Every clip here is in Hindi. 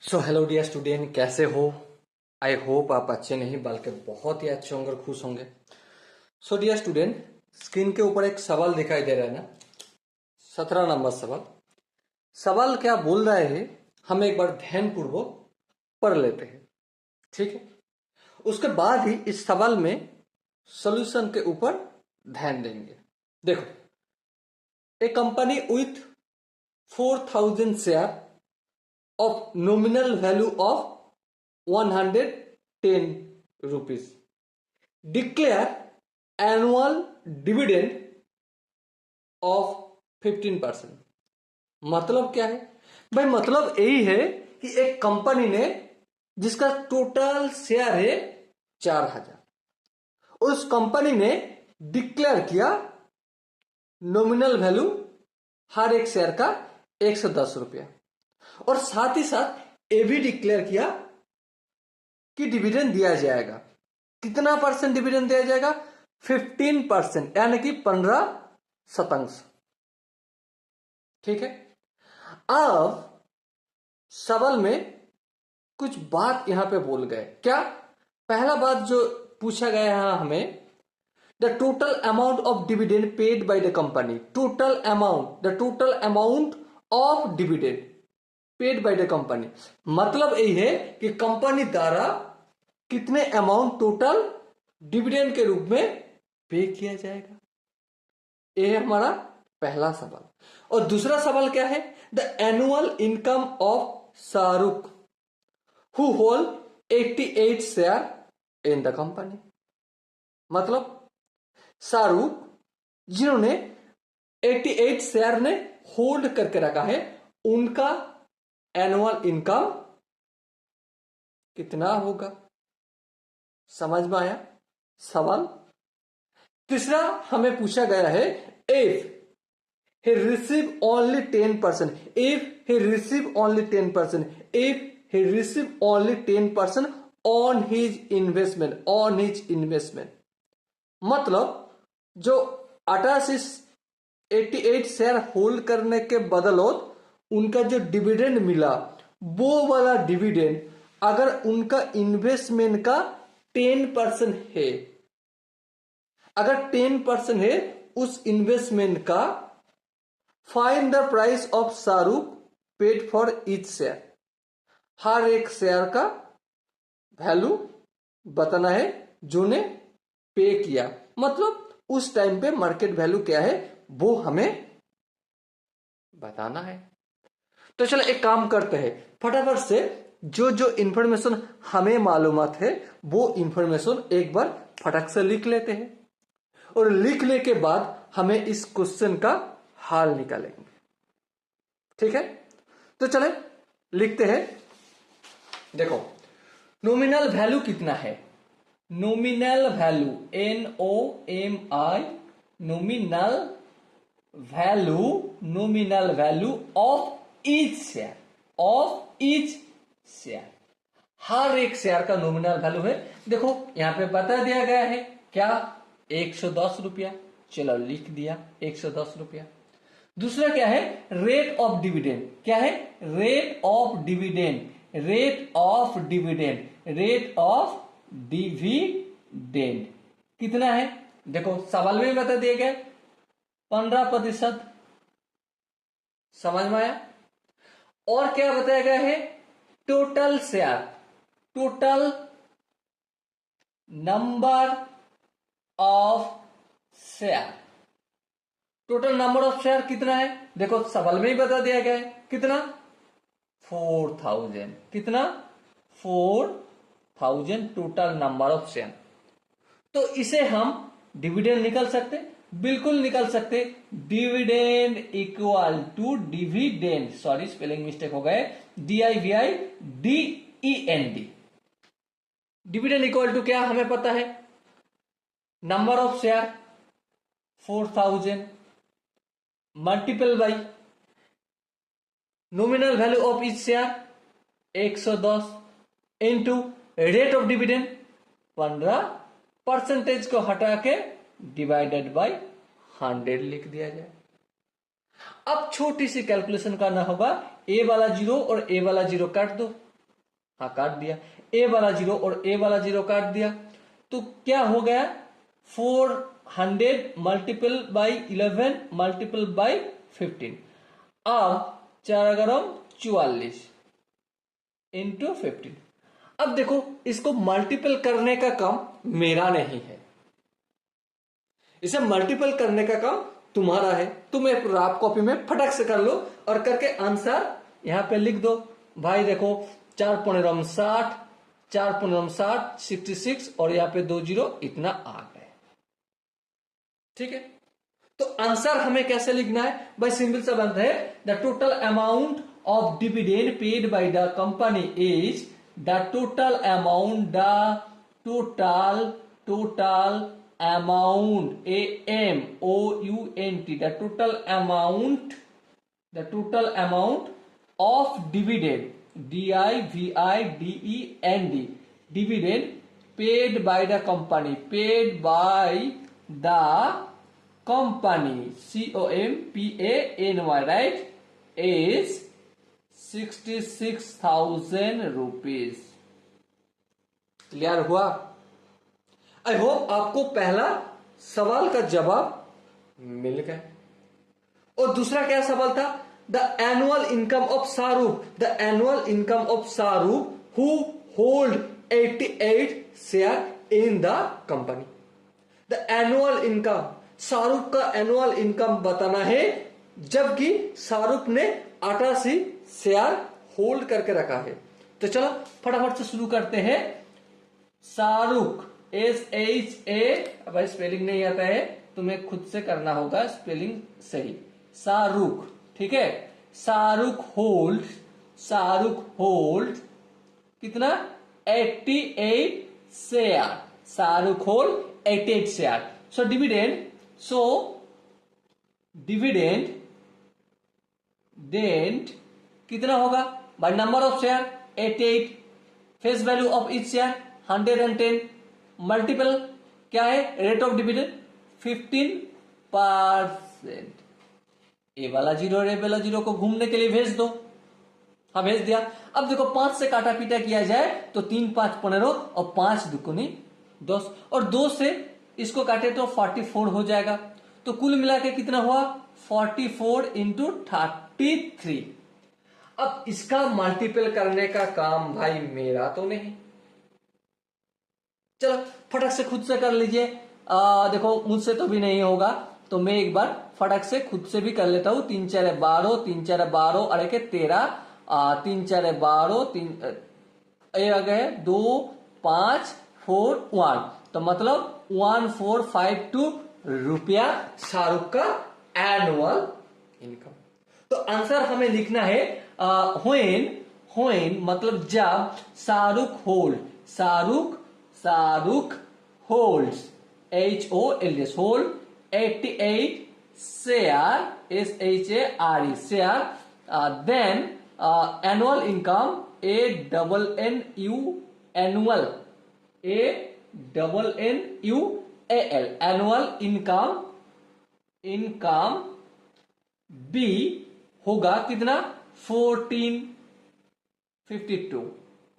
सो हेलो डियर स्टूडेंट, कैसे हो? आई होप आप अच्छे नहीं बल्कि बहुत ही अच्छे होंगे और खुश होंगे। सो डियर स्टूडेंट, स्क्रीन के ऊपर एक सवाल दिखाई दे रहा है ना, 17 नंबर सवाल। सवाल क्या बोल रहा है हम एक बार ध्यानपूर्वक पढ़ लेते हैं, ठीक है? उसके बाद ही इस सवाल में सॉल्यूशन के ऊपर ध्यान देंगे। देखो, a company with 4000 share of nominal value of 110 rupees declare annual dividend of 15%। मतलब क्या है भाई? मतलब यही है कि एक कंपनी ने जिसका टोटल शेयर है 4000, उस कंपनी ने डिक्लेयर किया नॉमिनल वैल्यू हर एक शेयर का 110 रुपया, और साथ ही साथ ये भी डिक्लेयर किया कि डिविडेंड दिया जाएगा। कितना परसेंट डिविडेंड दिया जाएगा? 15%, यानी कि 15%। ठीक है। अब सवाल में कुछ बात यहां पे बोल गए। क्या? पहला बात जो पूछा गया है हमें, the total amount of dividend paid by the company. Total amount, the total amount of dividend paid by the company, मतलब यही है कि कंपनी द्वारा कितने अमाउंट टोटल डिविडेंड के रूप में पे किया जाएगा। ये है हमारा पहला सवाल। और दूसरा सवाल क्या है? The annual income of Shahrukh who hold 88 share in the company. मतलब शाहरुख जिन्होंने 88 शेयर ने होल्ड करके रखा है, उनका एनुअल इनकम कितना होगा? समझ में आया सवाल? तीसरा हमें पूछा गया है, if he receive only 10%, if he receive only 10%, if he receive only 10% on his investment, on his investment, मतलब जो 88 शेयर होल्ड करने के बदौलत उनका जो डिविडेंड मिला, वो वाला डिविडेंड अगर उनका इन्वेस्टमेंट का 10% है, अगर 10% है उस इन्वेस्टमेंट का, find the price of Shahrukh paid for each share. हर एक शेयर का वैल्यू बताना है जो ने पे किया, मतलब उस टाइम पे मार्केट वैल्यू क्या है वो हमें बताना है। तो चलो एक काम करते हैं, फटाफट से जो जो इंफॉर्मेशन हमें मालूमात है वो इंफॉर्मेशन एक बार फटाक से लिख लेते हैं, और लिखने के बाद हमें इस क्वेश्चन का हल निकालेंगे। ठीक है, तो चले लिखते हैं। देखो, नॉमिनल वैल्यू कितना है? Nominal value, NOMI, nominal value, nominal value of each share, of each share, हर एक शेयर का नॉमिनल वैल्यू है। देखो यहां पे बता दिया गया है क्या? 110 रुपया। चलो लिख दिया 110 रुपया। दूसरा क्या है? Rate of dividend. क्या है? Rate of dividend, rate of dividend, rate of dividend कितना है? देखो सवाल में बता दिया गया 15%। समझ में आया? और क्या बताया गया है? Total share, total number of share, total number of share कितना है? देखो सवाल में ही बता दिया गया है कितना? 4000। कितना? 4000 टोटल नंबर ऑफ शेयर। तो इसे हम डिविडेंड निकल सकते, बिल्कुल निकल सकते। Dividend equal to dividend, sorry spelling mistake हो गए, DIVIDEND। डिविडेंड इक्वल टू क्या हमें पता है? Number of share 4000 multiple by nominal value of each share 110 into rate of dividend 15%, को हटा के डिवाइडेड बाय 100 लिख दिया जाए। अब छोटी सी कैलकुलेशन करना होगा, ए वाला 0 और ए वाला 0 काट दो, हाँ काट दिया, ए वाला 0 और ए वाला 0 काट दिया, तो क्या हो गया 400 मल्टीपल बाई 11 मल्टीपल बाई 15। अब 4×44 इंटू 15। अब देखो इसको मल्टीपल करने का काम मेरा नहीं है, इसे मल्टीपल करने का काम तुम्हारा है। तुम एक रफ कॉपी में फटक से कर लो और करके आंसर यहां पे लिख दो। भाई देखो 4×60, 4×60 66 और यहाँ पे 2 0 इतना आ गए। ठीक है, तो आंसर हमें कैसे लिखना है भाई, सिंपल सा बनता है the total amount of dividend paid by the company is the total amount, the total amount, AMOUNT, the total amount of dividend, DIVIDEND, dividend paid by the company, COMPANY, right, is 66,000 rupees। Clear हुआ? आई होप आपको पहला सवाल का जवाब मिल गया। और दूसरा क्या सवाल था, the annual income of Shahrukh, the annual income of Shahrukh who hold 88 share in the company. The annual income, Shahrukh का एनुअल इनकम बताना है, जबकि शाहरुख ने 88 शेयर होल्ड करके रखा है। तो चलो फटाफट से शुरू करते हैं। शाहरुख SHA, भाई स्पेलिंग नहीं आता है, तुम्हें खुद से करना होगा स्पेलिंग सही। शाहरुख, ठीक है, शाहरुख होल्ड कितना 88 share, Shahrukh hold 88 share. So dividend कितना होगा by number of share 88, face value of each share 110, multiple क्या है रेट ऑफ डिविडेंड 15%। ए वाला 0 और ए वाला 0 को घूमने के लिए भेज दो। हाँ भेज दिया। अब देखो 5 से काटा पीटा किया जाए तो 3 5 15 और 5 दुगुनी 10 और 2 से इसको काटे तो 44 हो जाएगा। तो कुल मिला के कितना हुआ 44 इंटू 33। अब इसका मल्टीपल करने का काम भाई मेरा तो नहीं, चलो फटक से खुद से कर लीजिए। देखो मुझसे तो भी नहीं होगा, तो मैं एक बार फटक से खुद से भी कर लेता हूं। 3 4 12, 3 4 12 और 13, 3 4 12, 3 आ गए 2 5 4 1, तो मतलब 1452 रुपया शाहरुख का एनुअल इनकम। तो आंसर हमें लिखना है व्हेन मतलब जब Shahrukh holds HOLD hold 88 share SHARE share, then annual income ANNUAL annual income B होगा कितना 1452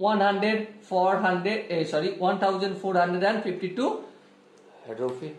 1452 रुपये।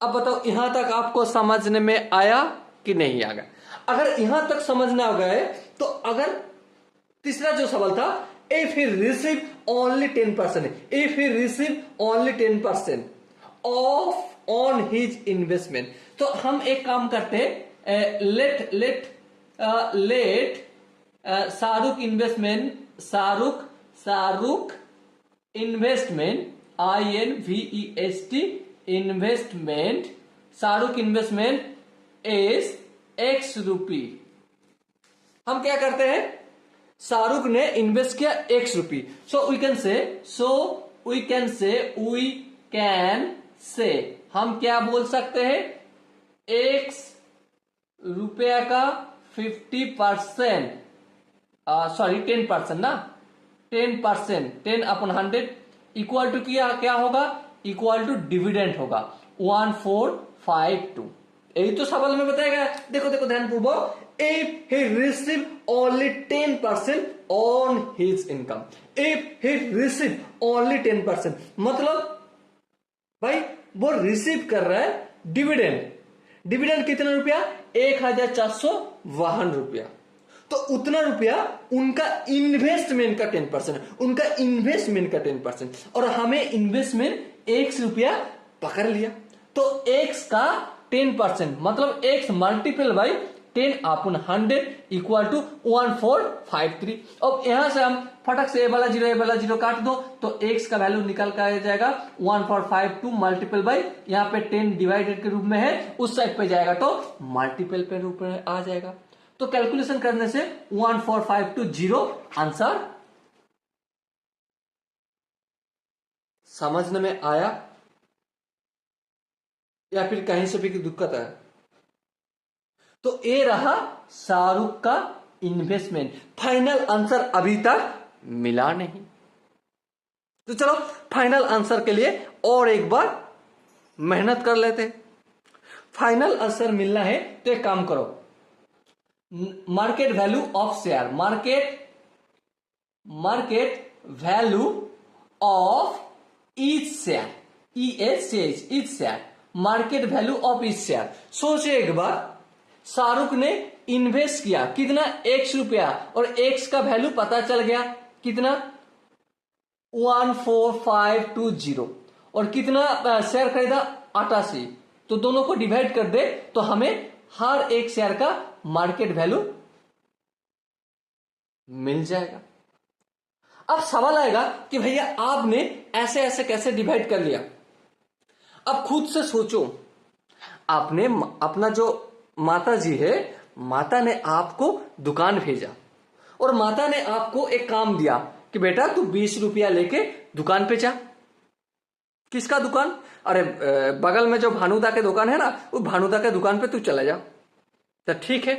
अब बताओ यहां तक आपको समझने में आया कि नहीं आ गया? अगर यहां तक समझना आ गए तो अगर तीसरा जो सवाल था if he receive only 10% of on his investment, तो हम एक काम करते let Shahrukh investment investment Shahrukh investment is X rupee. हम क्या करते हैं, शाहरुख ने इन्वेस्ट किया X rupee, so we can say हम क्या बोल सकते हैं X रुपया का 50%, सॉरी 10% ना, 10%, 10/100 इक्वल टू क्या होगा, इक्वल टू डिविडेंड होगा 1452। यही तो सवाल में बताया गया। देखो देखो ध्यानपूर्वक, if he receive only 10% on his income, if he receive only 10%, मतलब भाई वो रिसीव कर रहा है डिविडेंड, डिविडेंड कितना रुपया, 1452 रुपया, तो उतना रुपया उनका इन्वेस्टमेंट का 10%, उनका इन्वेस्टमेंट का 10%, और हमें इन्वेस्टमेंट x रुपया पकड़ लिया, तो x का 10% मतलब x multiple by 10 upon 100 equal to 1453। अब यहां से हम फटक से ए वाला जीरो काट दो, तो x का वैल्यू निकल कर आ जाएगा 1452 मल्टीपल बाई, यहाँ पे 10 डिवाइडेड के रूप में है, उस साइड पे जाएगा तो मल्टीपल पे रूप में आ जाएगा। तो कैलकुलेशन करने से 14520 आंसर। समझने में आया या फिर कहीं से भी दिक्कत है? तो ये रहा शाहरुख का इन्वेस्टमेंट। फाइनल आंसर अभी तक मिला नहीं, तो चलो फाइनल आंसर के लिए और एक बार मेहनत कर लेते। फाइनल आंसर मिलना है तो एक काम करो, market value of share, market value of each share, each share, market value of each share. सोचिए एक बार, शाहरुख ने इन्वेस्ट किया कितना, x रुपया, और x का वैल्यू पता चल गया कितना 14520, और कितना शेयर खरीदा 88, तो दोनों को डिवाइड कर दे तो हमें हर एक शेयर का मार्केट वैल्यू मिल जाएगा। अब सवाल आएगा कि भैया आपने ऐसे ऐसे कैसे डिवाइड कर लिया। अब खुद से सोचो, आपने अपना जो माता जी है, माता ने आपको दुकान भेजा और माता ने आपको एक काम दिया कि बेटा तू 20 रुपया लेके दुकान पे जा। किसका दुकान? अरे बगल में जो भानुदा के दुकान है ना, वो भानुदा के दुकान पे तू चला जा। तो ठीक है,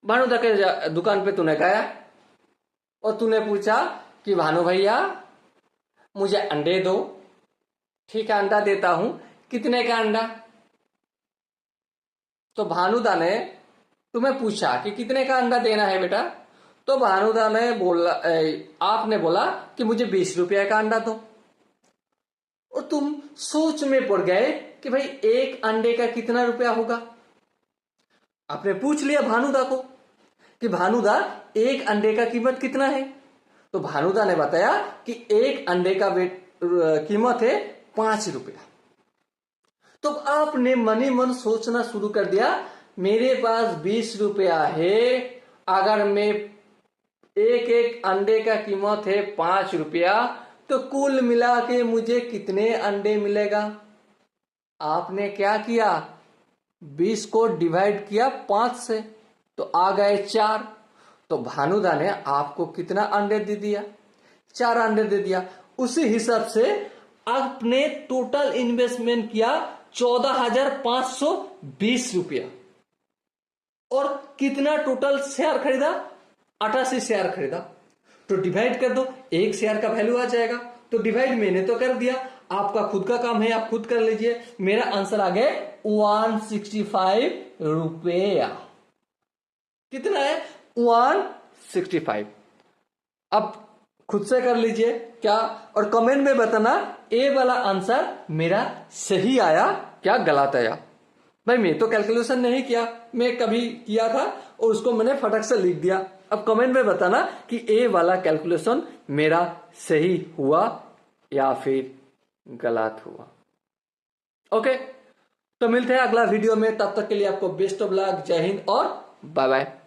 भानुदा के दुकान पे तूने गया और तूने पूछा कि भानु भैया मुझे अंडे दो। ठीक है, अंडा देता हूं। कितने का अंडा? तो भानुदा ने तुम्हें पूछा कि कितने का अंडा देना है बेटा, तो भानुदा ने बोला, आपने बोला कि मुझे 20 रुपया का अंडा दो, और तुम सोच में पड़ गए कि भाई एक अंडे का कितना रुपया होगा। आपने पूछ लिया भानुदा को कि भानुदा एक अंडे का कीमत कितना है, तो भानुदा ने बताया कि एक अंडे का कीमत है 5 रुपया। तो आपने मनी मन सोचना शुरू कर दिया, मेरे पास 20 रुपया है, अगर मैं एक अंडे का कीमत है 5 रुपया, तो कुल मिला के मुझे कितने अंडे मिलेगा। आपने क्या किया, 20 को डिवाइड किया 5 से, तो आ गए 4। तो भानुदा ने आपको कितना अंडे दे दिया? 4 अंडे दे दिया। उसी हिसाब से आपने टोटल इन्वेस्टमेंट किया 14,520 रुपया, और कितना टोटल शेयर खरीदा? 88 शेयर खरीदा। तो डिवाइड कर दो, एक शेयर का वैल्यू आ जाएगा। तो डिवाइड मैंने तो कर दिया, आपका खुद का काम है, आप खुद कर लीजिए। मेरा आंसर आ गया 165 रुपया। कितना है? 165। अब खुद से कर लीजिए क्या, और कमेंट में बताना ए वाला आंसर मेरा सही आया क्या गलत आया। भाई मैं तो कैलकुलेशन नहीं किया, मैं कभी किया था और उसको मैंने फटक से लिख दिया। अब कमेंट में बताना कि ए वाला कैलकुलेशन मेरा सही हुआ या फिर गलत हुआ। ओके, तो मिलते हैं अगला वीडियो में, तब तक के लिए आपको बेस्ट ऑफ लक, जय हिंद और बाय बाय।